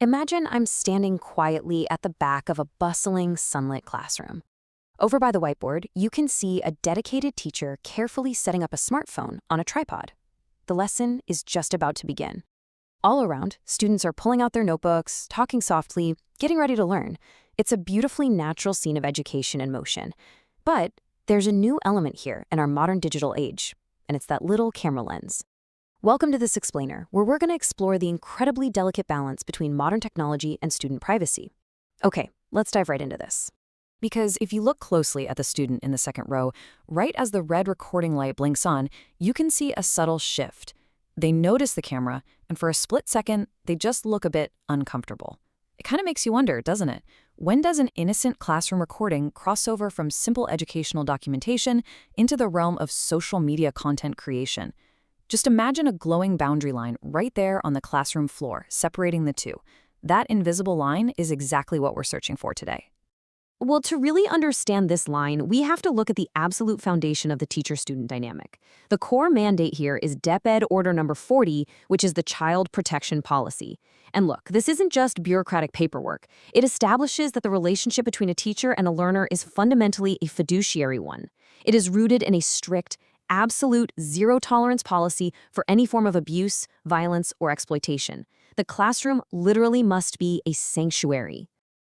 Imagine I'm standing quietly at the back of a bustling, sunlit classroom. Over by the whiteboard, you can see a dedicated teacher carefully setting up a smartphone on a tripod. The lesson is just about to begin. All around, students are pulling out their notebooks, talking softly, getting ready to learn. It's a beautifully natural scene of education in motion. But there's a new element here in our modern digital age, and it's that little camera lens. Welcome to this explainer, where we're going to explore the incredibly delicate balance between modern technology and student privacy. Okay, let's dive right into this. Because if you look closely at the student in the second row, right as the red recording light blinks on, you can see a subtle shift. They notice the camera, and for a split second, they just look a bit uncomfortable. It kind of makes you wonder, doesn't it? When does an innocent classroom recording cross over from simple educational documentation into the realm of social media content creation? Just imagine a glowing boundary line right there on the classroom floor, separating the two. That invisible line is exactly what we're searching for today. Well, to really understand this line, we have to look at the absolute foundation of the teacher-student dynamic. The core mandate here is DepEd Order Number 40, which is the Child Protection Policy. And look, this isn't just bureaucratic paperwork. It establishes that the relationship between a teacher and a learner is fundamentally a fiduciary one. It is rooted in a strict, absolute zero-tolerance policy for any form of abuse, violence, or exploitation. The classroom literally must be a sanctuary.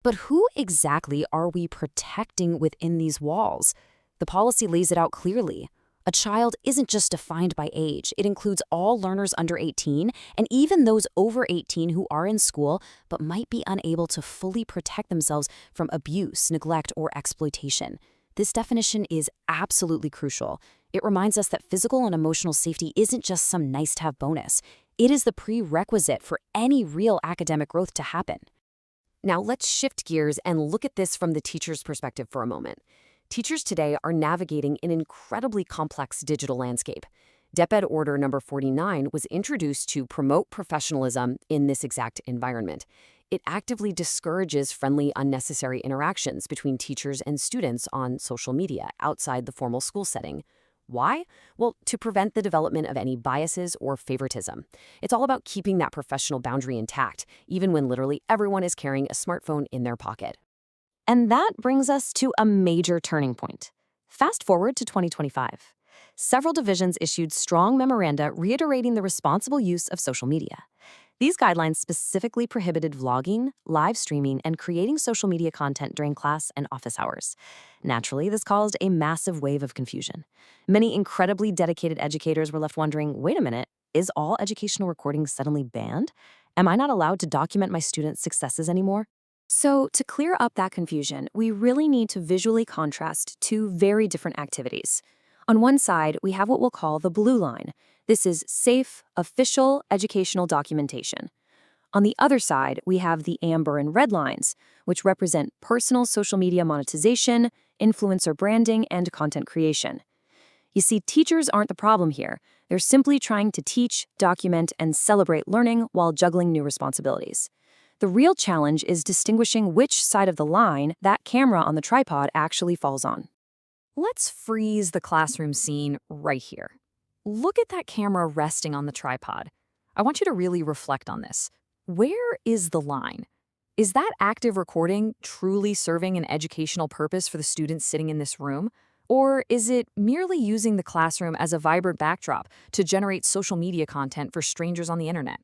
But who exactly are we protecting within these walls? The policy lays it out clearly. A child isn't just defined by age. It includes all learners under 18 and even those over 18 who are in school but might be unable to fully protect themselves from abuse, neglect, or exploitation. This definition is absolutely crucial. It reminds us that physical and emotional safety isn't just some nice-to-have bonus. It is the prerequisite for any real academic growth to happen. Now let's shift gears and look at this from the teacher's perspective for a moment. Teachers today are navigating an incredibly complex digital landscape. DepEd Order Number 49 was introduced to promote professionalism in this exact environment. It actively discourages friendly, unnecessary interactions between teachers and students on social media outside the formal school setting. Why? Well, to prevent the development of any biases or favoritism. It's all about keeping that professional boundary intact, even when literally everyone is carrying a smartphone in their pocket. And that brings us to a major turning point. Fast forward to 2025. Several divisions issued strong memoranda reiterating the responsible use of social media. These guidelines specifically prohibited vlogging, live streaming, and creating social media content during class and office hours. Naturally, this caused a massive wave of confusion. Many incredibly dedicated educators were left wondering, wait a minute, is all educational recording suddenly banned? Am I not allowed to document my students' successes anymore? So, to clear up that confusion, we really need to visually contrast two very different activities. On one side, we have what we'll call the blue line. This is safe, official educational documentation. On the other side, we have the amber and red lines, which represent personal social media monetization, influencer branding, and content creation. You see, teachers aren't the problem here. They're simply trying to teach, document, and celebrate learning while juggling new responsibilities. The real challenge is distinguishing which side of the line that camera on the tripod actually falls on. Let's freeze the classroom scene right here. Look at that camera resting on the tripod. I want you to really reflect on this. Where is the line? Is that active recording truly serving an educational purpose for the students sitting in this room? Or is it merely using the classroom as a vibrant backdrop to generate social media content for strangers on the internet?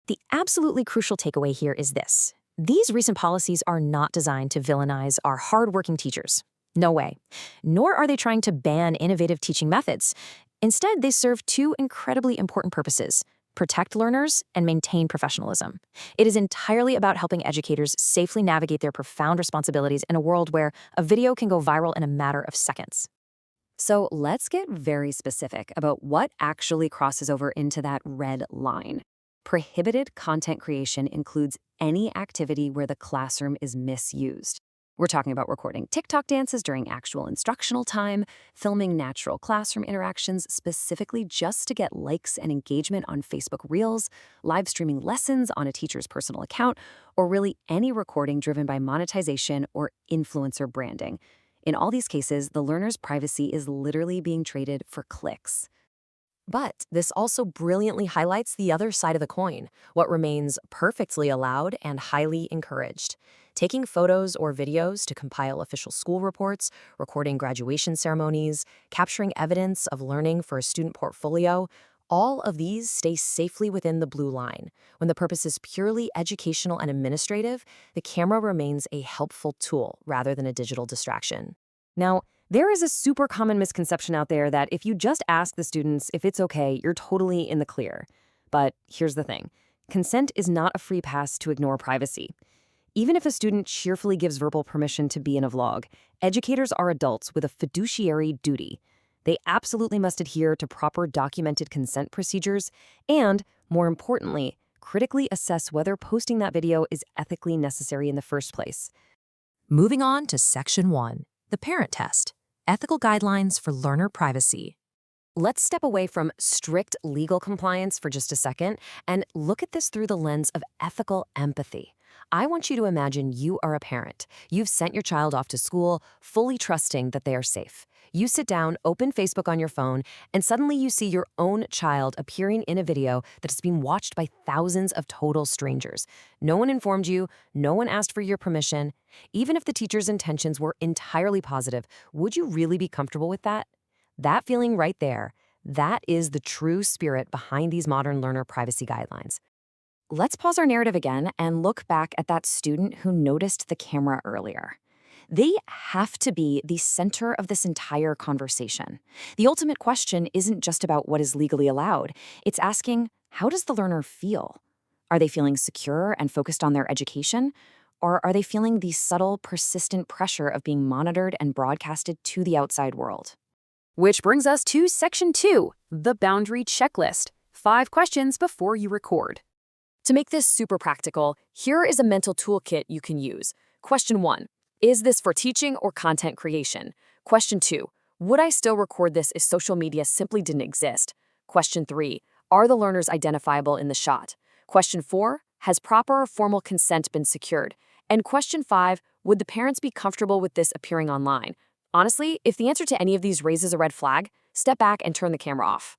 The absolutely crucial takeaway here is this. These recent policies are not designed to villainize our hardworking teachers. No way. Nor are they trying to ban innovative teaching methods. Instead, they serve two incredibly important purposes: protect learners and maintain professionalism. It is entirely about helping educators safely navigate their profound responsibilities in a world where a video can go viral in a matter of seconds. So let's get very specific about what actually crosses over into that red line. Prohibited content creation includes any activity where the classroom is misused. We're talking about recording TikTok dances during actual instructional time, filming natural classroom interactions specifically just to get likes and engagement on Facebook Reels, live streaming lessons on a teacher's personal account, or really any recording driven by monetization or influencer branding. In all these cases, the learner's privacy is literally being traded for clicks. But this also brilliantly highlights the other side of the coin, what remains perfectly allowed and highly encouraged. Taking photos or videos to compile official school reports, recording graduation ceremonies, capturing evidence of learning for a student portfolio, all of these stay safely within the blue line. When the purpose is purely educational and administrative, the camera remains a helpful tool rather than a digital distraction. Now, there is a super common misconception out there that if you just ask the students if it's okay, you're totally in the clear. But here's the thing. Consent is not a free pass to ignore privacy. Even if a student cheerfully gives verbal permission to be in a vlog, educators are adults with a fiduciary duty. They absolutely must adhere to proper documented consent procedures and, more importantly, critically assess whether posting that video is ethically necessary in the first place. Moving on to Section 1, the Parent Test, Ethical Guidelines for Learner Privacy. Let's step away from strict legal compliance for just a second and look at this through the lens of ethical empathy. I want you to imagine you are a parent. You've sent your child off to school, fully trusting that they are safe. You sit down, open Facebook on your phone, and suddenly you see your own child appearing in a video that has been watched by thousands of total strangers. No one informed you, no one asked for your permission. Even if the teacher's intentions were entirely positive, would you really be comfortable with that? That feeling right there, that is the true spirit behind these modern learner privacy guidelines. Let's pause our narrative again and look back at that student who noticed the camera earlier. They have to be the center of this entire conversation. The ultimate question isn't just about what is legally allowed. It's asking, how does the learner feel? Are they feeling secure and focused on their education? Or are they feeling the subtle, persistent pressure of being monitored and broadcasted to the outside world? Which brings us to Section 2, the Boundary Checklist. 5 questions before you record. To make this super practical, here is a mental toolkit you can use. Question 1. Is this for teaching or content creation? Question 2. Would I still record this if social media simply didn't exist? Question 3. Are the learners identifiable in the shot? Question 4. Has proper or formal consent been secured? And question 5. Would the parents be comfortable with this appearing online? Honestly, if the answer to any of these raises a red flag, step back and turn the camera off.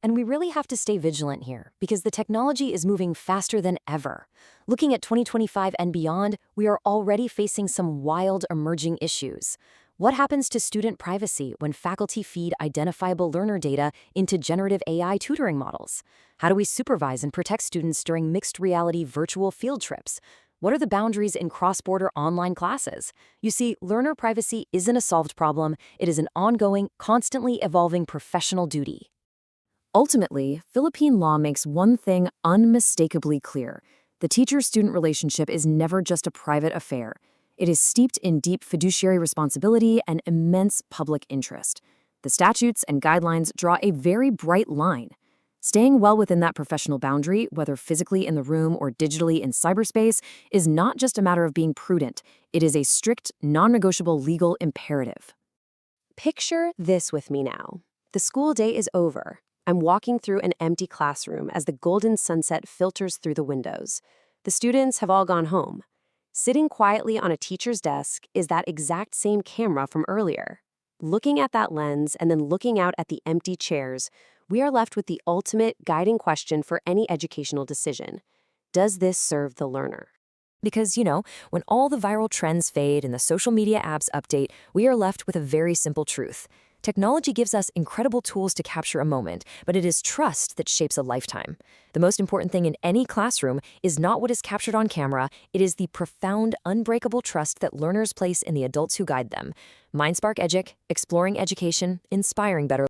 And we really have to stay vigilant here because the technology is moving faster than ever. Looking at 2025 and beyond, we are already facing some wild emerging issues. What happens to student privacy when faculty feed identifiable learner data into generative AI tutoring models? How do we supervise and protect students during mixed reality virtual field trips? What are the boundaries in cross-border online classes? You see, learner privacy isn't a solved problem. It is an ongoing, constantly evolving professional duty. Ultimately, Philippine law makes one thing unmistakably clear. The teacher-student relationship is never just a private affair. It is steeped in deep fiduciary responsibility and immense public interest. The statutes and guidelines draw a very bright line. Staying well within that professional boundary, whether physically in the room or digitally in cyberspace, is not just a matter of being prudent. It is a strict, non-negotiable legal imperative. Picture this with me now. The school day is over. I'm walking through an empty classroom as the golden sunset filters through the windows. The students have all gone home. Sitting quietly on a teacher's desk is that exact same camera from earlier. Looking at that lens and then looking out at the empty chairs, we are left with the ultimate guiding question for any educational decision. Does this serve the learner? Because, when all the viral trends fade and the social media apps update, we are left with a very simple truth. Technology gives us incredible tools to capture a moment, but it is trust that shapes a lifetime. The most important thing in any classroom is not what is captured on camera, it is the profound, unbreakable trust that learners place in the adults who guide them. MindSpark Educ, exploring education, inspiring better